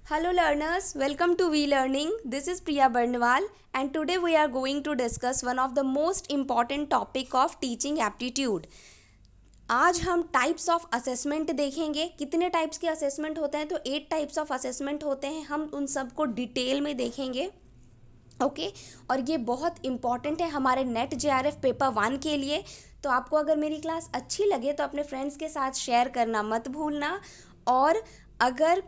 Hello learners, welcome to We Learning. This is Priya Barnwal and today we are going to discuss one of the most important topic of teaching aptitude. आज हम types of assessment देखेंगे. कितने types के assessment होते हैं? तो 8 types of assessment होते हैं. हम उन सबको डिटेल में देखेंगे. ओके और ये बहुत इम्पॉर्टेंट है हमारे नेट JRF पेपर 1 के लिए. तो आपको अगर मेरी क्लास अच्छी लगे तो अपने फ्रेंड्स के साथ शेयर करना मत भूलना. और अगर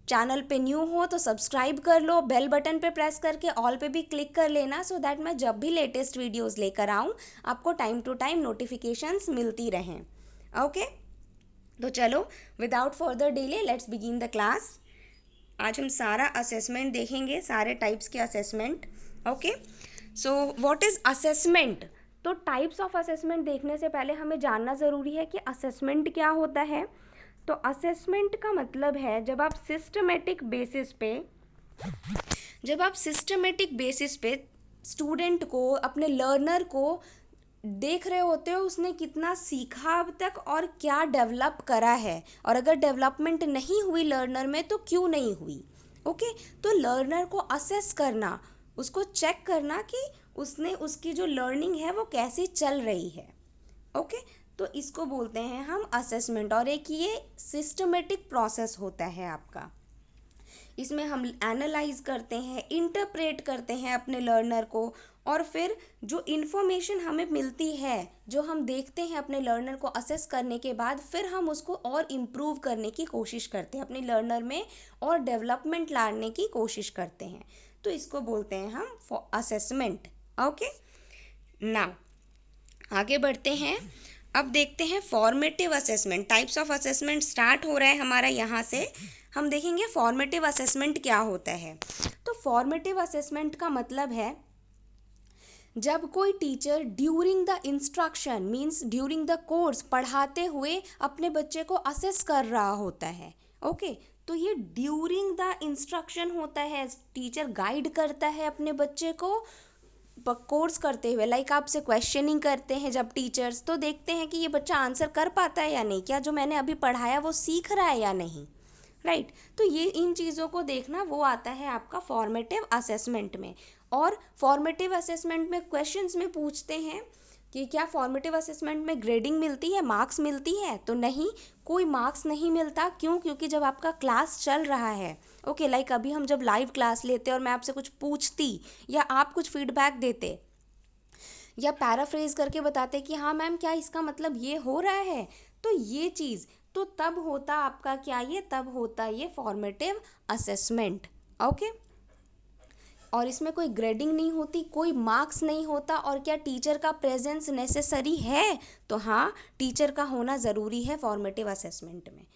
चैनल पे न्यू हो तो सब्सक्राइब कर लो, बेल बटन पे प्रेस करके ऑल पे भी क्लिक कर लेना सो दैट मैं जब भी लेटेस्ट वीडियोस लेकर आऊँ आपको टाइम टू टाइम नोटिफिकेशंस मिलती रहें. ओके तो चलो without further delay let's begin the class. आज हम सारा असेसमेंट देखेंगे, सारे टाइप्स के assessment. Okay so what is assessment? तो टाइप्स ऑफ असेसमेंट देखने से पहले हमें जानना ज़रूरी है कि असेसमेंट क्या होता है. तो असेसमेंट का मतलब है जब आप सिस्टमेटिक बेसिस पे स्टूडेंट को, अपने लर्नर को देख रहे होते हो उसने कितना सीखा अब तक और क्या डेवलप करा है, और अगर डेवलपमेंट नहीं हुई लर्नर में तो क्यों नहीं हुई. ओके तो लर्नर को असेस करना, उसको चेक करना कि उसने उसकी जो लर्निंग है वो कैसी चल रही है. ओके तो इसको बोलते हैं हम असेसमेंट. और एक ये सिस्टमेटिक प्रोसेस होता है आपका. इसमें हम एनालाइज करते हैं, इंटरप्रेट करते हैं अपने लर्नर को, और फिर जो इन्फॉर्मेशन हमें मिलती है, जो हम देखते हैं अपने लर्नर को असेस करने के बाद, फिर हम उसको और इम्प्रूव करने की कोशिश करते हैं, अपने लर्नर में और डेवलपमेंट लाने की कोशिश करते हैं. तो इसको बोलते हैं हम असेसमेंट. ओके नाउ आगे बढ़ते हैं. अब देखते हैं formative assessment. Types of assessment start हो रहा है हमारा यहाँ से. हम देखेंगे फॉर्मेटिव असेसमेंट क्या होता है. तो फॉर्मेटिव असेसमेंट का मतलब है जब कोई teacher during the instruction means during the course पढ़ाते हुए अपने बच्चे को असेस कर रहा होता है. ओके तो ये ड्यूरिंग द इंस्ट्रक्शन होता है. टीचर गाइड करता है अपने बच्चे को कोर्स करते हुए. लाइक आपसे क्वेश्चनिंग करते हैं जब टीचर्स, तो देखते हैं कि ये बच्चा आंसर कर पाता है या नहीं, क्या जो मैंने अभी पढ़ाया वो सीख रहा है या नहीं. राइट तो ये इन चीज़ों को देखना वो आता है आपका फॉर्मेटिव असेसमेंट में. और फॉर्मेटिव असेसमेंट में क्वेश्चंस में पूछते हैं कि क्या फॉर्मेटिव असेसमेंट में ग्रेडिंग मिलती है, मार्क्स मिलती है? तो नहीं, कोई मार्क्स नहीं मिलता. क्यों? क्योंकि जब आपका क्लास चल रहा है, ओके लाइक अभी हम जब लाइव क्लास लेते और मैं आपसे कुछ पूछती या आप कुछ फीडबैक देते या पैराफ्रेज करके बताते कि हाँ मैम क्या इसका मतलब ये हो रहा है, तो ये चीज़ तो तब होता आपका क्या, ये तब होता ये फॉर्मेटिव असेसमेंट. ओके और इसमें कोई ग्रेडिंग नहीं होती, कोई मार्क्स नहीं होता. और क्या टीचर का प्रेजेंस नेसेसरी है? तो हाँ टीचर का होना ज़रूरी है फॉर्मेटिव असेसमेंट में,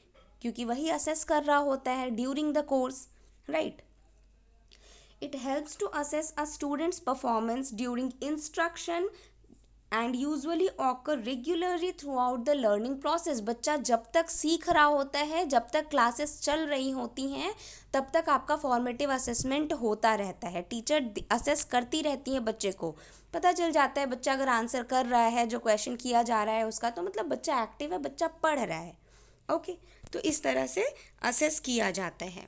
क्योंकि वही असेस कर रहा होता है during the course. Right It helps to assess a student's performance during instruction and usually occur regularly throughout the learning process. बच्चा जब तक सीख रहा होता है, जब तक क्लासेस चल रही होती हैं, तब तक आपका फॉर्मेटिव असेसमेंट होता रहता है. टीचर असेस करती रहती है बच्चे को. पता चल जाता है बच्चा अगर आंसर कर रहा है जो क्वेश्चन किया जा रहा है उसका, तो मतलब बच्चा एक्टिव है, बच्चा पढ़ रहा है. ओके तो इस तरह से असेस किया जाता है.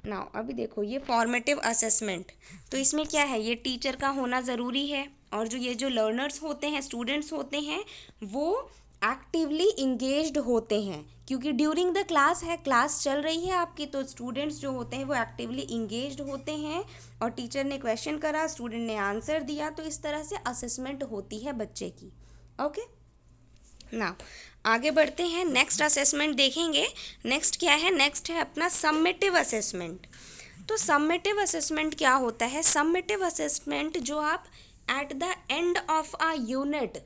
नाउ अभी देखो ये फॉर्मेटिव असेसमेंट, तो इसमें क्या है, ये टीचर का होना ज़रूरी है. और जो ये जो लर्नर्स होते हैं, स्टूडेंट्स होते हैं, वो एक्टिवली इंगेज्ड होते हैं, क्योंकि ड्यूरिंग द क्लास है, क्लास चल रही है आपकी, तो स्टूडेंट्स जो होते हैं वो एक्टिवली इंगेज्ड होते हैं. और टीचर ने क्वेश्चन करा, स्टूडेंट ने आंसर दिया, तो इस तरह से असेसमेंट होती है बच्चे की. ओके नाउ आगे बढ़ते हैं, नेक्स्ट असेसमेंट देखेंगे. नेक्स्ट क्या है? नेक्स्ट है अपना सम्मेटिव असेसमेंट. तो सम्मेटिव असेसमेंट क्या होता है? सम्मेटिव असेसमेंट जो आप at the end of a unit,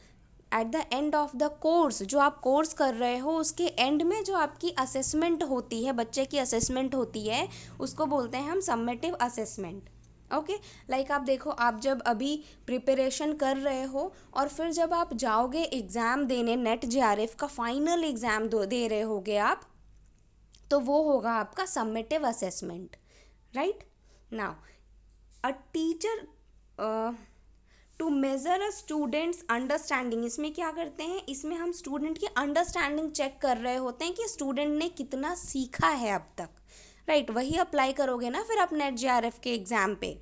at the end of the course, जो आप कोर्स कर रहे हो उसके एंड में जो आपकी असेसमेंट होती है, बच्चे की असेसमेंट होती है, उसको बोलते हैं हम सम्मेटिव असेसमेंट. ओके लाइक आप देखो, आप जब अभी प्रिपरेशन कर रहे हो और फिर जब आप जाओगे एग्ज़ाम देने, नेट JRF का फाइनल एग्ज़ाम दे रहे होगे आप, तो वो होगा आपका summative assessment. Right now a teacher to measure a students understanding, इसमें क्या करते हैं, इसमें हम स्टूडेंट की अंडरस्टैंडिंग चेक कर रहे होते हैं कि स्टूडेंट ने कितना सीखा है अब तक, राइट। वही अप्लाई करोगे ना फिर आप नेट जेआरएफ के एग्ज़ाम पे।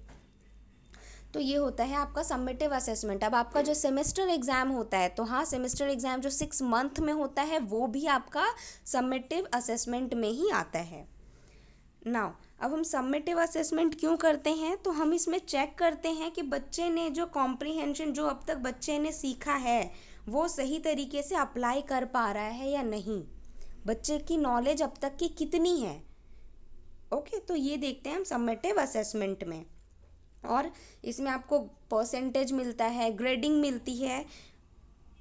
तो ये होता है आपका समेटिव असेसमेंट। अब आपका जो सेमेस्टर एग्ज़ाम होता है, तो हाँ, सेमेस्टर एग्ज़ाम जो 6 मंथ में होता है वो भी आपका समेटिव असेसमेंट में ही आता है। नाउ अब हम समेटिव असेसमेंट क्यों करते हैं, तो हम इसमें चेक करते हैं कि बच्चे ने जो कॉम्प्रीहेंशन, जो अब तक बच्चे ने सीखा है, वो सही तरीके से अप्लाई कर पा रहा है या नहीं, बच्चे की नॉलेज अब तक की कितनी है। ओके, तो ये देखते हैं हम समेटिव असेसमेंट में। और इसमें आपको परसेंटेज मिलता है, ग्रेडिंग मिलती है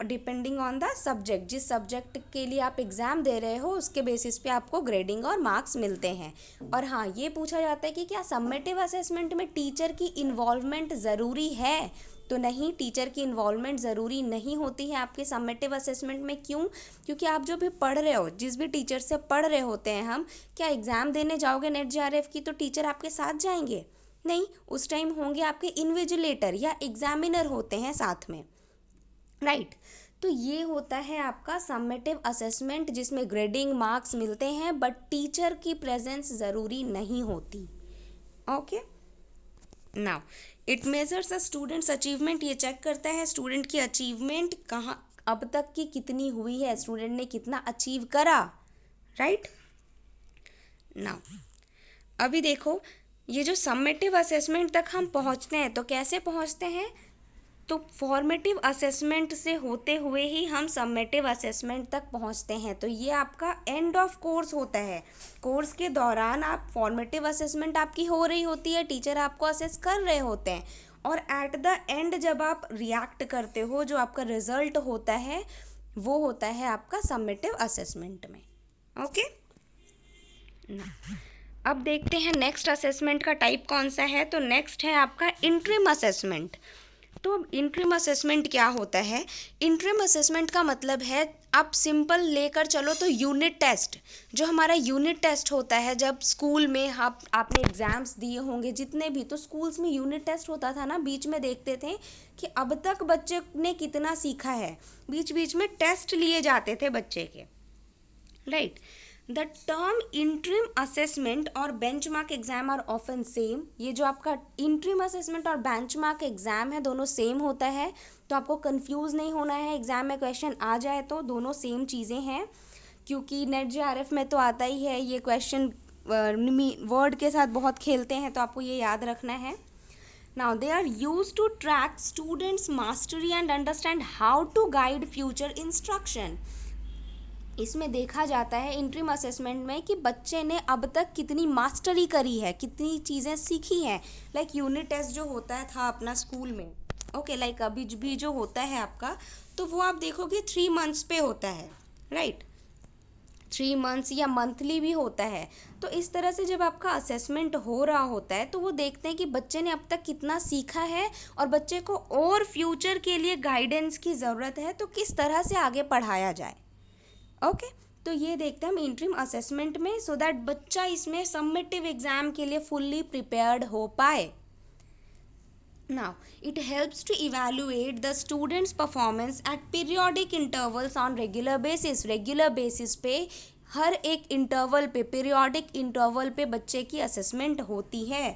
डिपेंडिंग ऑन द सब्जेक्ट। जिस सब्जेक्ट के लिए आप एग्ज़ाम दे रहे हो उसके बेसिस पे आपको ग्रेडिंग और मार्क्स मिलते हैं। और हाँ, ये पूछा जाता है कि क्या समेटिव असेसमेंट में टीचर की इन्वॉल्वमेंट ज़रूरी है, तो नहीं, टीचर की इन्वॉल्वमेंट ज़रूरी नहीं होती है आपके समेटिव असेसमेंट में। क्यों? क्योंकि आप जो भी पढ़ रहे हो, जिस भी टीचर से पढ़ रहे होते हैं हम, क्या एग्ज़ाम देने जाओगे नेट जेआरएफ की तो टीचर आपके साथ जाएंगे? नहीं, उस टाइम होंगे आपके इन्विजिलेटर या एग्जामिनर होते हैं साथ में, राइट। तो ये होता है आपका समेटिव असेसमेंट, जिसमें ग्रेडिंग मार्क्स मिलते हैं बट टीचर की प्रेजेंस ज़रूरी नहीं होती। Okay, now it measures a students achievement, ये चेक करता है स्टूडेंट की अचीवमेंट कहाँ अब तक की कितनी हुई है, स्टूडेंट ने कितना अचीव करा, राइट। नाउ अभी देखो, ये जो समेटिव असेसमेंट तक हम पहुंचते हैं, तो कैसे पहुंचते हैं, तो फॉर्मेटिव असेसमेंट से होते हुए ही हम समेटिव असेसमेंट तक पहुंचते हैं। तो ये आपका एंड ऑफ कोर्स होता है। कोर्स के दौरान आप फॉर्मेटिव असेसमेंट आपकी हो रही होती है, टीचर आपको असेस कर रहे होते हैं, और एट द एंड जब आप रिएक्ट करते हो, जो आपका रिजल्ट होता है वो होता है आपका समेटिव असेसमेंट में। ओके, अब देखते हैं नेक्स्ट असेसमेंट का टाइप कौन सा है। तो नेक्स्ट है आपका इंटरिम असेसमेंट। तो अब इंटरिम असेसमेंट क्या होता है? इंटरिम असेसमेंट का मतलब है, आप सिंपल लेकर चलो तो यूनिट टेस्ट, जो हमारा यूनिट टेस्ट होता है, जब स्कूल में आपने एग्ज़ाम्स दिए होंगे जितने भी, तो स्कूल्स में यूनिट टेस्ट होता था ना, बीच में देखते थे कि अब तक बच्चे ने कितना सीखा है, बीच बीच में टेस्ट लिए जाते थे बच्चे के, right. The term interim assessment और benchmark exam are often same. ये जो आपका इंटरिम असेसमेंट और बेंचमार्क एग्जाम है, दोनों सेम होता है, तो आपको कंफ्यूज नहीं होना है। एग्जाम में क्वेश्चन आ जाए तो दोनों सेम चीज़ें हैं, क्योंकि नेट जेआरएफ में तो आता ही है ये क्वेश्चन, वर्ड के साथ बहुत खेलते हैं, तो आपको ये याद रखना है। Now they are used to track students' mastery and understand how to guide future instruction. इसमें देखा जाता है इंटरिम असेसमेंट में कि बच्चे ने अब तक कितनी मास्टरी करी है, कितनी चीज़ें सीखी हैं। लाइक यूनिट टेस्ट जो होता है था अपना स्कूल में, ओके, लाइक अभी भी जो होता है आपका, तो वो आप देखोगे 3 मंथ्स पे होता है, राइट। 3 मंथ्स या मंथली भी होता है। तो इस तरह से जब आपका असेसमेंट हो रहा होता है, तो वो देखते हैं कि बच्चे ने अब तक कितना सीखा है, और बच्चे को और फ्यूचर के लिए गाइडेंस की ज़रूरत है, तो किस तरह से आगे पढ़ाया जाए। ओके, तो ये देखते हैं हम इंटरिम असेसमेंट में, सो दैट बच्चा इसमें समेटिव एग्जाम के लिए फुल्ली प्रिपेयर्ड हो पाए। Now, it helps to evaluate the student's performance at periodic intervals on regular basis. Regular basis पे हर एक इंटरवल पे, पीरियोडिक इंटरवल पे बच्चे की असेसमेंट होती है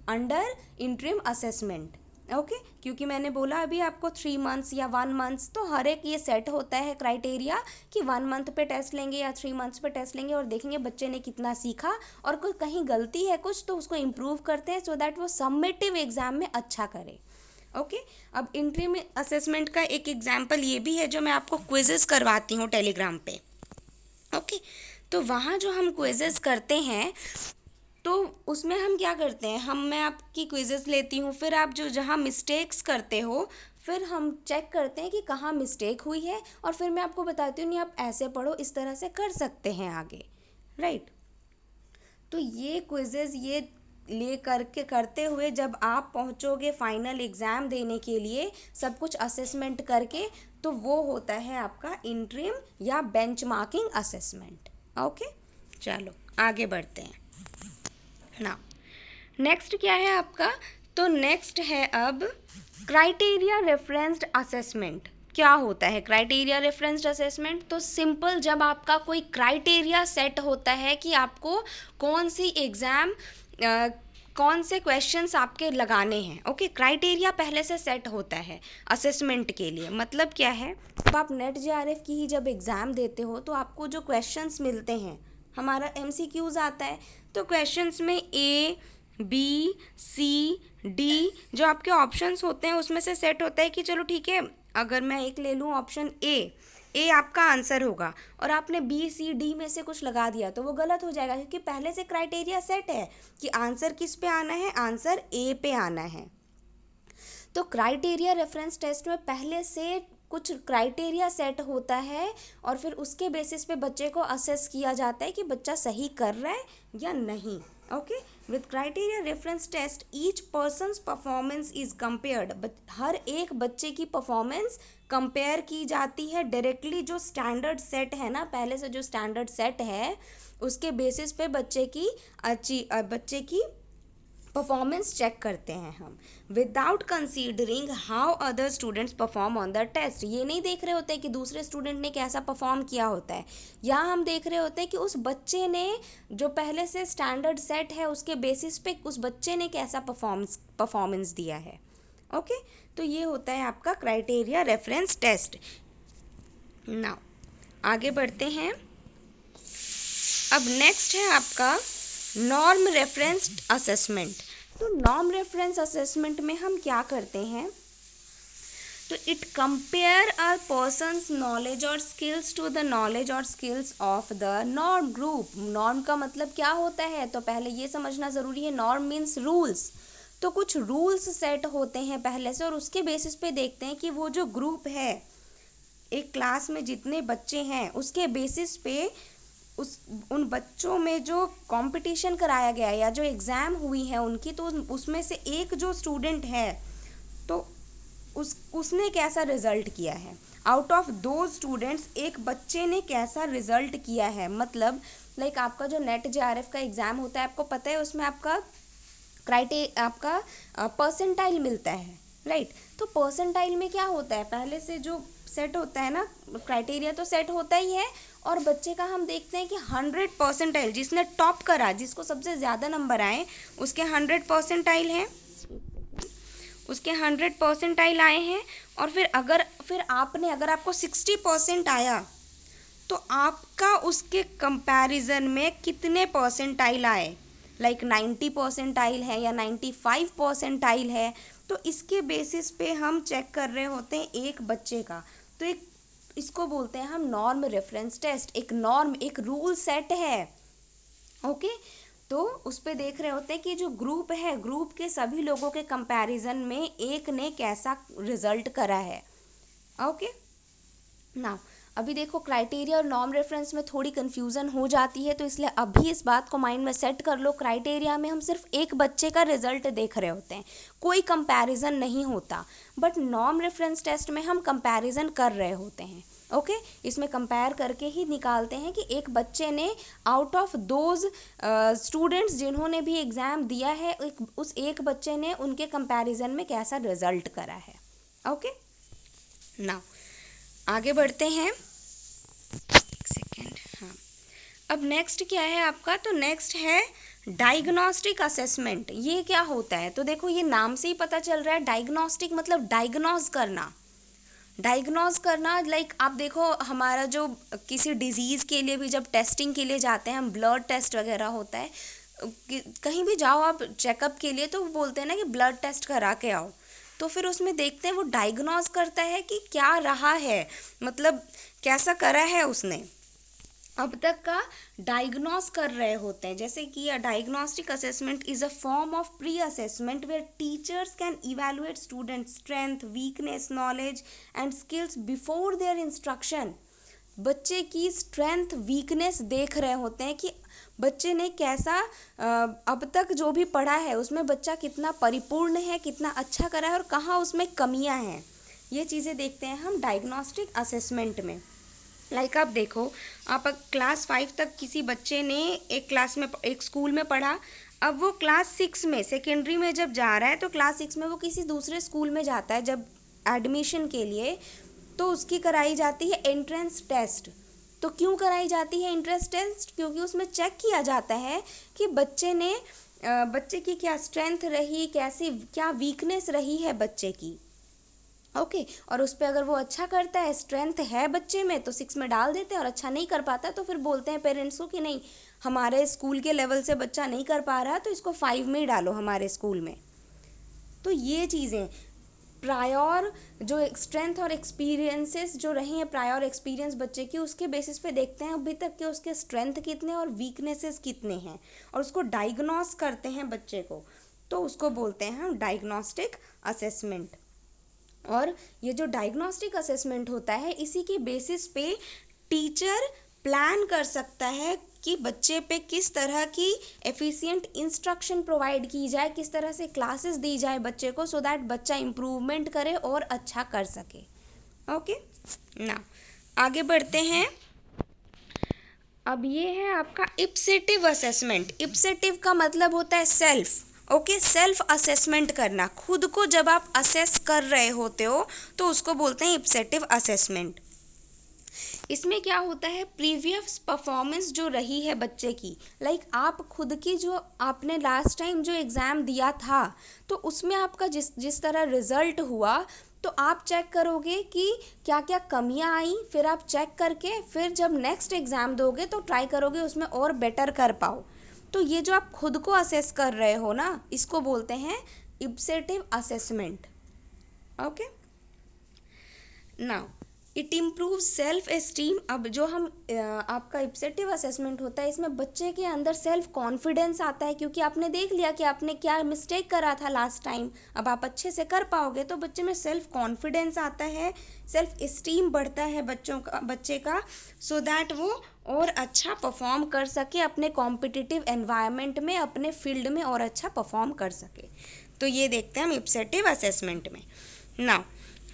अंडर इंटरिम असेसमेंट। ओके, क्योंकि मैंने बोला अभी आपको 3 मंथ्स या 1 मंथ्स, तो हर एक ये सेट होता है क्राइटेरिया कि 1 मंथ पे टेस्ट लेंगे या 3 मंथ्स पे टेस्ट लेंगे, और देखेंगे बच्चे ने कितना सीखा, और कोई कहीं गलती है कुछ तो उसको इम्प्रूव करते हैं, सो दैट वो समेटिव एग्जाम में अच्छा करे। ओके, अब इंटरिम असेसमेंट का एक एग्जाम्पल ये भी है, जो मैं आपको क्विजेस करवाती हूँ टेलीग्राम पे। ओके, तो वहाँ जो हम क्विजेस करते हैं, तो उसमें हम क्या करते हैं, मैं आपकी क्विजेस लेती हूँ, फिर आप जो जहाँ मिस्टेक्स करते हो, फिर हम चेक करते हैं कि कहाँ मिस्टेक हुई है, और फिर मैं आपको बताती हूँ नहीं आप ऐसे पढ़ो, इस तरह से कर सकते हैं आगे, राइट। तो ये क्विजेस ये ले करके करते हुए जब आप पहुँचोगे फाइनल एग्ज़ाम देने के लिए, सब कुछ असेसमेंट करके, तो वो होता है आपका इंटरिम या बेंचमार्किंग असेसमेंट। ओके, चलो आगे बढ़ते हैं ना। नेक्स्ट क्या है आपका, तो नेक्स्ट है अब क्राइटेरिया रेफरेंस्ड असेसमेंट। क्या होता है क्राइटेरिया रेफरेंस्ड असेसमेंट? तो सिंपल, जब आपका कोई क्राइटेरिया सेट होता है कि आपको कौन सी एग्ज़ाम कौन से क्वेश्चंस आपके लगाने हैं। ओके, क्राइटेरिया पहले से सेट होता है असेसमेंट के लिए। मतलब क्या है, जब आप नेट जेआरएफ की ही जब एग्ज़ाम देते हो तो आपको जो क्वेश्चंस मिलते हैं, हमारा एमसीक्यूज आता है, तो क्वेश्चंस में ए बी सी डी जो आपके ऑप्शंस होते हैं उसमें से सेट होता है कि चलो ठीक है, अगर मैं एक ले लूँ ऑप्शन ए आपका आंसर होगा और आपने बी सी डी में से कुछ लगा दिया तो वो गलत हो जाएगा, क्योंकि पहले से क्राइटेरिया सेट है कि आंसर किस पे आना है, आंसर ए पे आना है। तो क्राइटेरिया रेफरेंस टेस्ट में पहले से कुछ क्राइटेरिया सेट होता है और फिर उसके बेसिस पे बच्चे को असेस किया जाता है कि बच्चा सही कर रहा है या नहीं। Okay, with criteria reference test each person's performance is compared. हर एक बच्चे की परफॉर्मेंस कंपेयर की जाती है डायरेक्टली। जो स्टैंडर्ड सेट है ना, पहले से जो स्टैंडर्ड सेट है उसके बेसिस पे बच्चे की परफॉर्मेंस चेक करते हैं हम, without considering how other students perform on the test. ये नहीं देख रहे होते कि दूसरे स्टूडेंट ने कैसा परफॉर्म किया होता है, या हम देख रहे होते हैं कि उस बच्चे ने जो पहले से स्टैंडर्ड सेट है उसके बेसिस पे उस बच्चे ने कैसा परफॉर्मेंस दिया है। ओके, तो ये होता है आपका क्राइटेरिया रेफरेंस टेस्ट। नाउ आगे बढ़ते हैं। अब नेक्स्ट है आपका नॉर्म रेफरेंस्ड असेसमेंट। तो नॉर्म रेफरेंस असेसमेंट में हम क्या करते हैं, तो it compare a persons knowledge और स्किल्स टू द नॉलेज और skills of the norm group. Norm का मतलब क्या होता है, तो पहले ये समझना ज़रूरी है। Norm means rules. तो कुछ रूल्स सेट होते हैं पहले से और उसके बेसिस पे देखते हैं कि वो जो ग्रुप है, एक क्लास में जितने बच्चे हैं उसके बेसिस पे उन बच्चों में जो कंपटीशन कराया गया या जो एग्ज़ाम हुई है उनकी, तो उसमें से एक जो स्टूडेंट है तो उसने कैसा रिजल्ट किया है। आउट ऑफ दो स्टूडेंट्स एक बच्चे ने कैसा रिजल्ट किया है। मतलब लाइक आपका जो नेट जेआरएफ का एग्ज़ाम होता है, आपको पता है उसमें आपका आपका परसेंटाइल मिलता है, राइट। तो परसेंटाइल में क्या होता है, पहले से जो सेट होता है ना, क्राइटेरिया तो सेट होता ही है और बच्चे का हम देखते हैं कि 100 परसेंटाइल, जिसने टॉप करा, जिसको सबसे ज़्यादा नंबर आए उसके 100 परसेंटाइल हैं, उसके 100 परसेंटाइल आए हैं। और फिर अगर आपको 60% आया तो आपका उसके कंपैरिजन में कितने परसेंटाइल आए, लाइक 90 परसेंटाइल है या 95 परसेंटाइल है। तो इसके बेसिस पे हम चेक कर रहे होते हैं एक बच्चे का। तो इसको बोलते हैं हम नॉर्म रेफरेंस टेस्ट। एक रूल सेट है, ओके। तो उस पे देख रहे होते हैं कि जो ग्रुप है, ग्रुप के सभी लोगों के कंपैरिजन में एक ने कैसा रिजल्ट करा है। ओके, नाउ अभी देखो क्राइटेरिया और नॉर्म रेफरेंस में थोड़ी कन्फ्यूज़न हो जाती है, तो इसलिए अभी इस बात को माइंड में सेट कर लो। क्राइटेरिया में हम सिर्फ एक बच्चे का रिजल्ट देख रहे होते हैं, कोई कंपैरिजन नहीं होता। बट नॉर्म रेफरेंस टेस्ट में हम कंपैरिजन कर रहे होते हैं, ओके। इसमें कंपेयर करके ही निकालते हैं कि एक बच्चे ने आउट ऑफ दोज स्टूडेंट्स जिन्होंने भी एग्ज़ाम दिया है, उस एक बच्चे ने उनके कंपैरिजन में कैसा रिजल्ट करा है। ओके, नाउ आगे बढ़ते हैं। एक सेकेंड, हाँ। अब नेक्स्ट क्या है आपका, तो नेक्स्ट है डायग्नोस्टिक असेसमेंट। ये क्या होता है, तो देखो ये नाम से ही पता चल रहा है, डायग्नोस्टिक मतलब डायग्नोज करना। लाइक आप देखो, हमारा जो किसी डिजीज़ के लिए भी जब टेस्टिंग के लिए जाते हैं हम, ब्लड टेस्ट वगैरह होता है, कहीं भी जाओ आप चेकअप के लिए तो बोलते हैं ना कि ब्लड टेस्ट करा के आओ। तो फिर उसमें देखते हैं वो डायग्नोज करता है कि क्या रहा है, मतलब कैसा करा है उसने, अब तक का डायग्नोज कर रहे होते हैं। जैसे कि a diagnostic assessment is a form of pre assessment where teachers can evaluate student strength, weakness, knowledge and skills before their instruction. बच्चे की स्ट्रेंथ, वीकनेस देख रहे होते हैं कि बच्चे ने कैसा अब तक जो भी पढ़ा है उसमें बच्चा कितना परिपूर्ण है, कितना अच्छा करा है और कहाँ उसमें कमियां हैं। ये चीज़ें देखते हैं हम डायग्नोस्टिक असेसमेंट में। लाइक आप देखो, आप क्लास 5 तक किसी बच्चे ने एक क्लास में एक स्कूल में पढ़ा, अब वो क्लास 6 में सेकेंडरी में जब जा रहा है तो क्लास 6 में वो किसी दूसरे स्कूल में जाता है जब एडमिशन के लिए, तो उसकी कराई जाती है एंट्रेंस टेस्ट। तो क्यों कराई जाती है एंट्रेंस टेस्ट? क्योंकि उसमें चेक किया जाता है कि बच्चे की क्या स्ट्रेंथ रही, कैसी क्या वीकनेस रही है बच्चे की। ओके और उस पर अगर वो अच्छा करता है, स्ट्रेंथ है बच्चे में, तो 6 में डाल देते हैं, और अच्छा नहीं कर पाता तो फिर बोलते हैं पेरेंट्स को कि नहीं, हमारे स्कूल के लेवल से बच्चा नहीं कर पा रहा तो इसको 5 में ही डालो हमारे स्कूल में। तो ये चीज़ें प्रायर जो स्ट्रेंथ और एक्सपीरियंसेस जो रहे हैं, प्रायर एक्सपीरियंस बच्चे की, उसके बेसिस पे देखते हैं अभी तक के उसके स्ट्रेंथ कितने और वीकनेसेस कितने हैं, और उसको डायग्नोस करते हैं बच्चे को, तो उसको बोलते हैं हम डायग्नोस्टिक असेसमेंट। और ये जो डायग्नोस्टिक असेसमेंट होता है, इसी के बेसिस पे टीचर प्लान कर सकता है कि बच्चे पे किस तरह की एफिशिएंट इंस्ट्रक्शन प्रोवाइड की जाए, किस तरह से क्लासेस दी जाए बच्चे को, सो दैट बच्चा इम्प्रूवमेंट करे और अच्छा कर सके। ओके ना, आगे बढ़ते हैं। अब ये है आपका इप्सेटिव असेसमेंट। इप्सेटिव का मतलब होता है सेल्फ। ओके सेल्फ असेसमेंट करना, खुद को जब आप असेस कर रहे होते हो तो उसको बोलते हैं इप्सेटिव असेसमेंट। इसमें क्या होता है, प्रीवियस परफॉर्मेंस जो रही है बच्चे की, लाइक आप खुद की जो आपने लास्ट टाइम जो एग्ज़ाम दिया था तो उसमें आपका जिस तरह रिजल्ट हुआ, तो आप चेक करोगे कि क्या क्या कमियां आई, फिर आप चेक करके फिर जब नेक्स्ट एग्ज़ाम दोगे तो ट्राई करोगे उसमें और बेटर कर पाओ। तो ये जो आप खुद को असेस कर रहे हो ना, इसको बोलते हैं ipsative assessment. Okay now it improve self esteem. अब जो हम आपका इप्सेटिव असेसमेंट होता है, इसमें बच्चे के अंदर सेल्फ कॉन्फिडेंस आता है, क्योंकि आपने देख लिया कि आपने क्या मिस्टेक करा था लास्ट टाइम, अब आप अच्छे से कर पाओगे, तो बच्चे में सेल्फ कॉन्फिडेंस आता है, सेल्फ एस्टीम बढ़ता है बच्चे का, सो दैट वो और अच्छा परफॉर्म कर सके अपने कॉम्पिटिटिव एनवायरनमेंट में, अपने फील्ड में और अच्छा परफॉर्म कर सके। तो ये देखते हैं हम इप्सेटिव असेसमेंट में। नाउ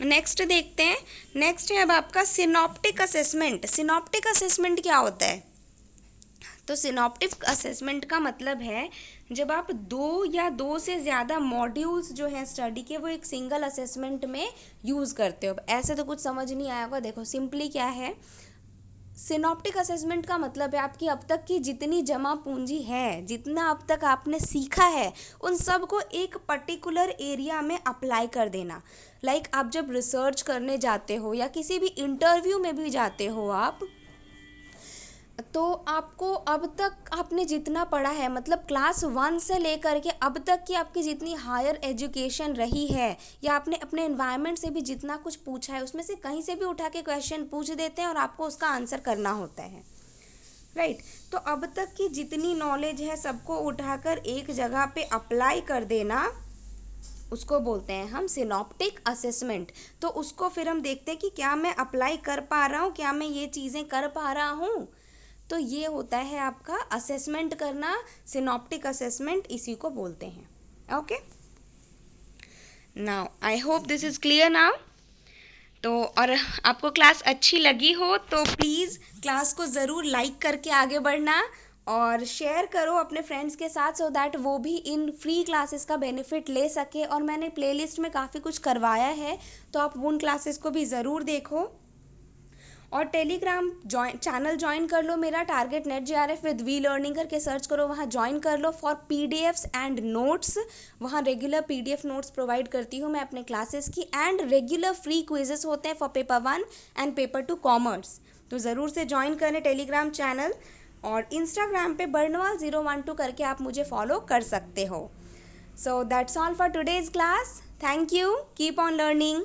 नेक्स्ट देखते हैं, नेक्स्ट है अब आपका सिनॉप्टिक असेसमेंट। सिनॉप्टिक असेसमेंट क्या होता है? तो सिनॉप्टिक असेसमेंट का मतलब है जब आप 2 या 2 से ज़्यादा मॉड्यूल्स जो हैं स्टडी के, वो एक सिंगल असेसमेंट में यूज़ करते हो। ऐसे तो कुछ समझ नहीं आया होगा, देखो सिंपली क्या है, सिनॉप्टिक असेसमेंट का मतलब है आपकी अब तक की जितनी जमा पूंजी है, जितना अब तक आपने सीखा है, उन सब को एक पर्टिकुलर एरिया में अप्लाई कर देना। लाइक आप जब रिसर्च करने जाते हो या किसी भी इंटरव्यू में भी जाते हो आप, तो आपको अब तक आपने जितना पढ़ा है, मतलब क्लास 1 से लेकर के अब तक की आपकी जितनी हायर एजुकेशन रही है, या आपने अपने एनवायरनमेंट से भी जितना कुछ पूछा है, उसमें से कहीं से भी उठा के क्वेश्चन पूछ देते हैं और आपको उसका आंसर करना होता है, राइट। तो अब तक की जितनी नॉलेज है सबको उठाकर एक जगह पे अप्लाई कर देना, उसको बोलते हैं हम सिनॉप्टिक असेसमेंट। तो उसको फिर हम देखते हैं कि क्या मैं अप्लाई कर पा रहा हूँ, क्या मैं ये चीज़ें कर पा रहा हूँ। तो ये होता है आपका असेसमेंट करना, सिनॉप्टिक असेसमेंट इसी को बोलते हैं। Okay now I hope this is clear now. तो और आपको क्लास अच्छी लगी हो तो प्लीज़ क्लास को ज़रूर लाइक करके आगे बढ़ना और शेयर करो अपने फ्रेंड्स के साथ, सो दैट वो भी इन फ्री क्लासेस का बेनिफिट ले सके। और मैंने प्लेलिस्ट में काफ़ी कुछ करवाया है, तो आप उन क्लासेस को भी ज़रूर देखो। और टेलीग्राम चैनल ज्वाइन कर लो मेरा, target NET JRF with V learning करके सर्च करो, वहाँ ज्वाइन कर लो फॉर PDFs एंड नोट्स। वहाँ रेगुलर PDF नोट्स प्रोवाइड करती हूँ मैं अपने क्लासेस की, एंड रेगुलर फ्री क्विजेस होते हैं for paper 1 and paper 2 commerce. तो ज़रूर से ज्वाइन करें टेलीग्राम चैनल, और इंस्टाग्राम पे बर्नवाल 012 करके आप मुझे फॉलो कर सकते हो। So that's all for today's class. Thank you, keep on learning.